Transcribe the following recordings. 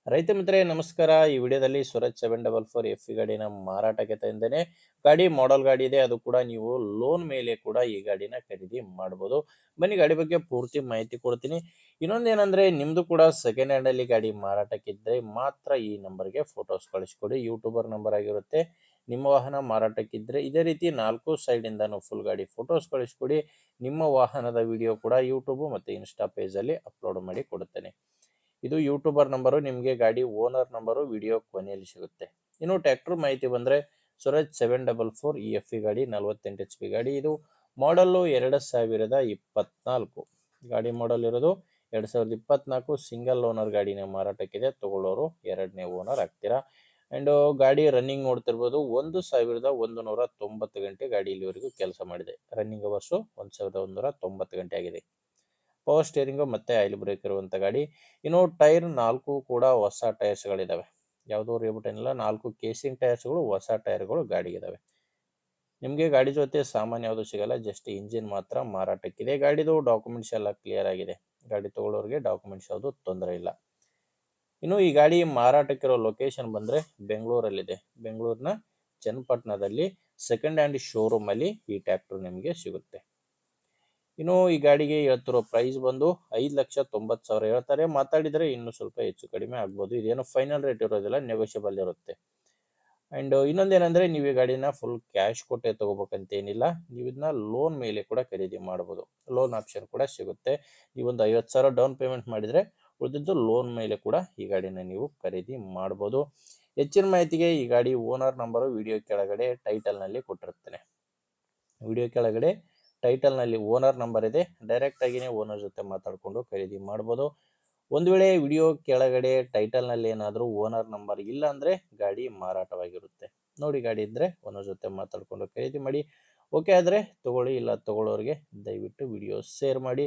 ರೈತ ಮಿತ್ರರೇ ನಮಸ್ಕಾರ. ಈ ವಿಡಿಯೋದಲ್ಲಿ ಸ್ವರಾಜ್ 744 ಎಫ್ ಗಾಡಿನ ಮಾರಾಟಕ್ಕೆ ತಂದೇನೆ. ಗಾಡಿ ಮಾಡೆಲ್ ಗಾಡಿ ಇದೆ, ಅದು ಕೂಡ ನೀವು ಲೋನ್ ಮೇಲೆ ಕೂಡ ಈ ಗಾಡಿನ ಖರೀದಿ ಮಾಡಬಹುದು. ಬನ್ನಿ ಗಾಡಿ ಬಗ್ಗೆ ಪೂರ್ತಿ ಮಾಹಿತಿ ಕೊಡ್ತೀನಿ. ಇನ್ನೊಂದೇನಂದ್ರೆ ನಿಮ್ದು ಕೂಡ ಸೆಕೆಂಡ್ ಹ್ಯಾಂಡ್ ಅಲ್ಲಿ ಗಾಡಿ ಮಾರಾಟಕ್ಕಿದ್ರೆ ಮಾತ್ರ ಈ ನಂಬರ್ಗೆ ಫೋಟೋಸ್ ಕಳಿಸ್ಕೊಡಿ. ಯೂಟ್ಯೂಬರ್ ನಂಬರ್ ಆಗಿರುತ್ತೆ. ನಿಮ್ಮ ವಾಹನ ಮಾರಾಟಕ್ಕಿದ್ರೆ ಇದೇ ರೀತಿ 4 ಸೈಡ್ ಇಂದಾನು ಫುಲ್ ಗಾಡಿ ಫೋಟೋಸ್ ಕಳಿಸ್ಕೊಡಿ. ನಿಮ್ಮ ವಾಹನದ ವಿಡಿಯೋ ಕೂಡ ಯೂಟ್ಯೂಬ್ ಮತ್ತೆ ಇನ್ಸ್ಟಾ ಪೇಜ್ ಅಲ್ಲಿ ಅಪ್ಲೋಡ್ ಮಾಡಿ ಕೊಡುತ್ತೇನೆ. ಇದು ಯೂಟ್ಯೂಬರ್ ನಂಬರು, ನಿಮಗೆ ಗಾಡಿ ಓನರ್ ನಂಬರು ವಿಡಿಯೋ ಕೊನೆಯಲ್ಲಿ ಸಿಗುತ್ತೆ. ಇನ್ನು ಟ್ರ್ಯಾಕ್ಟರ್ ಮಾಹಿತಿ ಬಂದರೆ ಸ್ವರಾಜ್ 744 ಈ ಎಫ್ ಇ ಗಾಡಿ 48 HP ಗಾಡಿ. ಇದು ಮಾಡಲ್ಲು 2024 ಗಾಡಿ ಮಾಡಲ್ ಇರೋದು 2024 ಸಿಂಗಲ್ ಓನರ್ ಗಾಡಿನ ಮಾರಾಟಕ್ಕಿದೆ. ತಗೊಳ್ಳೋರು ಎರಡನೇ ಓನರ್ ಆಗ್ತೀರಾ. ಆ್ಯಂಡ್ ಗಾಡಿ ರನ್ನಿಂಗ್ ನೋಡ್ತಿರ್ಬೋದು 1190 ಗಂಟೆ ಗಾಡಿ ಇಲ್ಲಿವರೆಗೂ ಕೆಲಸ ಮಾಡಿದೆ. ರನ್ನಿಂಗ್ ಅವರ್ಸು 1190 ಗಂಟೆ ಆಗಿದೆ. ಪವರ್ ಸ್ಟೇರಿಂಗು ಮತ್ತು ಆಯಿಲ್ ಬ್ರೇಕ್ ಇರುವಂಥ ಗಾಡಿ. ಇನ್ನು ಟೈರ್ 4 ಕೂಡ ಹೊಸ ಟೈರ್ಸ್ಗಳಿದ್ದಾವೆ. ಯಾವುದೋ ರೇಬುಟೇನಿಲ್ಲ, 4 ಕೇಸಿಂಗ್ ಟೈರ್ಸ್ಗಳು ಹೊಸ ಟೈರ್ಗಳು ಗಾಡಿಗಿದ್ದಾವೆ. ನಿಮಗೆ ಗಾಡಿ ಜೊತೆ ಸಾಮಾನು ಯಾವುದು ಸಿಗಲ್ಲ, ಜಸ್ಟ್ ಇಂಜಿನ್ ಮಾತ್ರ ಮಾರಾಟಕ್ಕಿದೆ. ಗಾಡಿದು ಡಾಕ್ಯುಮೆಂಟ್ಸ್ ಎಲ್ಲ ಕ್ಲಿಯರ್ ಆಗಿದೆ. ಗಾಡಿ ತೊಗೊಳ್ಳೋರಿಗೆ ಡಾಕ್ಯುಮೆಂಟ್ಸ್ ಯಾವುದು ತೊಂದರೆ ಇಲ್ಲ. ಇನ್ನು ಈ ಗಾಡಿ ಮಾರಾಟಕ್ಕಿರೋ ಲೊಕೇಶನ್ ಬಂದರೆ ಬೆಂಗಳೂರಲ್ಲಿದೆ. ಬೆಂಗಳೂರಿನ ಚನ್ನಪಟ್ಟಣದಲ್ಲಿ ಸೆಕೆಂಡ್ ಹ್ಯಾಂಡ್ ಶೋರೂಮಲ್ಲಿ ಈ ಟ್ರ್ಯಾಕ್ಟರ್ ನಿಮಗೆ ಸಿಗುತ್ತೆ. ಇನ್ನು ಈ ಗಾಡಿಗೆ ಹೇಳ್ತಿರೋ ಪ್ರೈಸ್ ಬಂದು 5,90,000 ಹೇಳ್ತಾರೆ. ಮಾತಾಡಿದರೆ ಇನ್ನೂ ಸ್ವಲ್ಪ ಹೆಚ್ಚು ಕಡಿಮೆ ಆಗ್ಬೋದು. ಇದೇನು ಫೈನಲ್ ರೇಟ್ ಇರೋದಿಲ್ಲ, ನೆಗೋಷಿಯಬಲ್ ಇರುತ್ತೆ. ಆ್ಯಂಡ್ ಇನ್ನೊಂದೇನೆಂದರೆ ನೀವು ಈ ಗಾಡಿನ ಫುಲ್ ಕ್ಯಾಶ್ ಕೊಟ್ಟೆ ತೊಗೋಬೇಕಂತೇನಿಲ್ಲ. ನೀವು ಇದನ್ನ ಲೋನ್ ಮೇಲೆ ಕೂಡ ಖರೀದಿ ಮಾಡ್ಬೋದು. ಲೋನ್ ಆಪ್ಷನ್ ಕೂಡ ಸಿಗುತ್ತೆ. ನೀವೊಂದು 50,000 ಡೌನ್ ಪೇಮೆಂಟ್ ಮಾಡಿದರೆ ಉಳಿದಿದ್ದು ಲೋನ್ ಮೇಲೆ ಕೂಡ ಈ ಗಾಡಿನ ನೀವು ಖರೀದಿ ಮಾಡ್ಬೋದು. ಹೆಚ್ಚಿನ ಮಾಹಿತಿಗೆ ಈ ಗಾಡಿ ಓನರ್ ನಂಬರು ವಿಡಿಯೋ ಕೆಳಗಡೆ ಟೈಟಲ್ನಲ್ಲಿ ಕೊಟ್ಟಿರ್ತೇನೆ. ವಿಡಿಯೋ ಕೆಳಗಡೆ ಟೈಟಲ್ನಲ್ಲಿ ಓನರ್ ನಂಬರ್ ಇದೆ. ಡೈರೆಕ್ಟಾಗಿಯೇ ಓನರ್ ಜೊತೆ ಮಾತಾಡಿಕೊಂಡು ಖರೀದಿ ಮಾಡ್ಬೋದು. ಒಂದು ವೇಳೆ ವಿಡಿಯೋ ಕೆಳಗಡೆ ಟೈಟಲ್ನಲ್ಲಿ ಏನಾದರೂ ಓನರ್ ನಂಬರ್ ಇಲ್ಲ ಅಂದರೆ ಗಾಡಿ ಮಾರಾಟವಾಗಿರುತ್ತೆ. ನೋಡಿ ಗಾಡಿ ಇದ್ದರೆ ಓನರ್ ಜೊತೆ ಮಾತಾಡಿಕೊಂಡು ಖರೀದಿ ಮಾಡಿ. ಓಕೆ ಆದರೆ ತೊಗೊಳ್ಳಿ, ಇಲ್ಲ ತೊಗೊಳ್ಳೋರಿಗೆ ದಯವಿಟ್ಟು ವಿಡಿಯೋ ಶೇರ್ ಮಾಡಿ.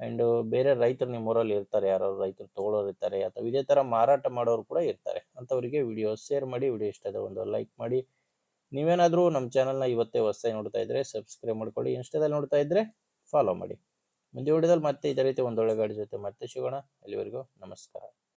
ಆ್ಯಂಡ್ ಬೇರೆ ರೈತರು ನಿಮ್ಮೂರಲ್ಲಿ ಇರ್ತಾರೆ, ಯಾರು ರೈತರು ತೊಗೊಳ್ಳೋರು ಇರ್ತಾರೆ, ಅಥವಾ ಇದೇ ಥರ ಮಾರಾಟ ಮಾಡೋರು ಕೂಡ ಇರ್ತಾರೆ. ಅಂಥವರಿಗೆ ವಿಡಿಯೋ ಶೇರ್ ಮಾಡಿ. ವಿಡಿಯೋ ಇಷ್ಟ ಆದರೆ ಒಂದು ಲೈಕ್ ಮಾಡಿ. ನೀವೇನಾದರೂ ನಮ್ಮ ಚಾನಲ್ನ ಇವತ್ತೇ ಹೊಸದಾಗಿ ನೋಡ್ತಾ ಇದ್ದರೆ ಸಬ್ಸ್ಕ್ರೈಬ್ ಮಾಡ್ಕೊಳ್ಳಿ. ಇನ್ಸ್ಟಾದಲ್ಲಿ ನೋಡ್ತಾ ಇದ್ದರೆ ಫಾಲೋ ಮಾಡಿ. ಮುಂದೆ ವಿಡಿಯೋದಲ್ಲಿ ಮತ್ತೆ ಇದೇ ರೀತಿ ಒಂದೊಳ್ಳೆ ಗಾಡಿ ಜೊತೆ ಮತ್ತೆ ಸಿಗೋಣ. ಅಲ್ಲಿವರೆಗೂ ನಮಸ್ಕಾರ.